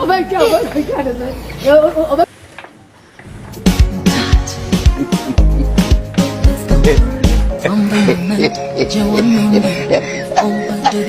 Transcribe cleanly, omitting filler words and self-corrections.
Oh my god, oh my god. Oh my From the moment you were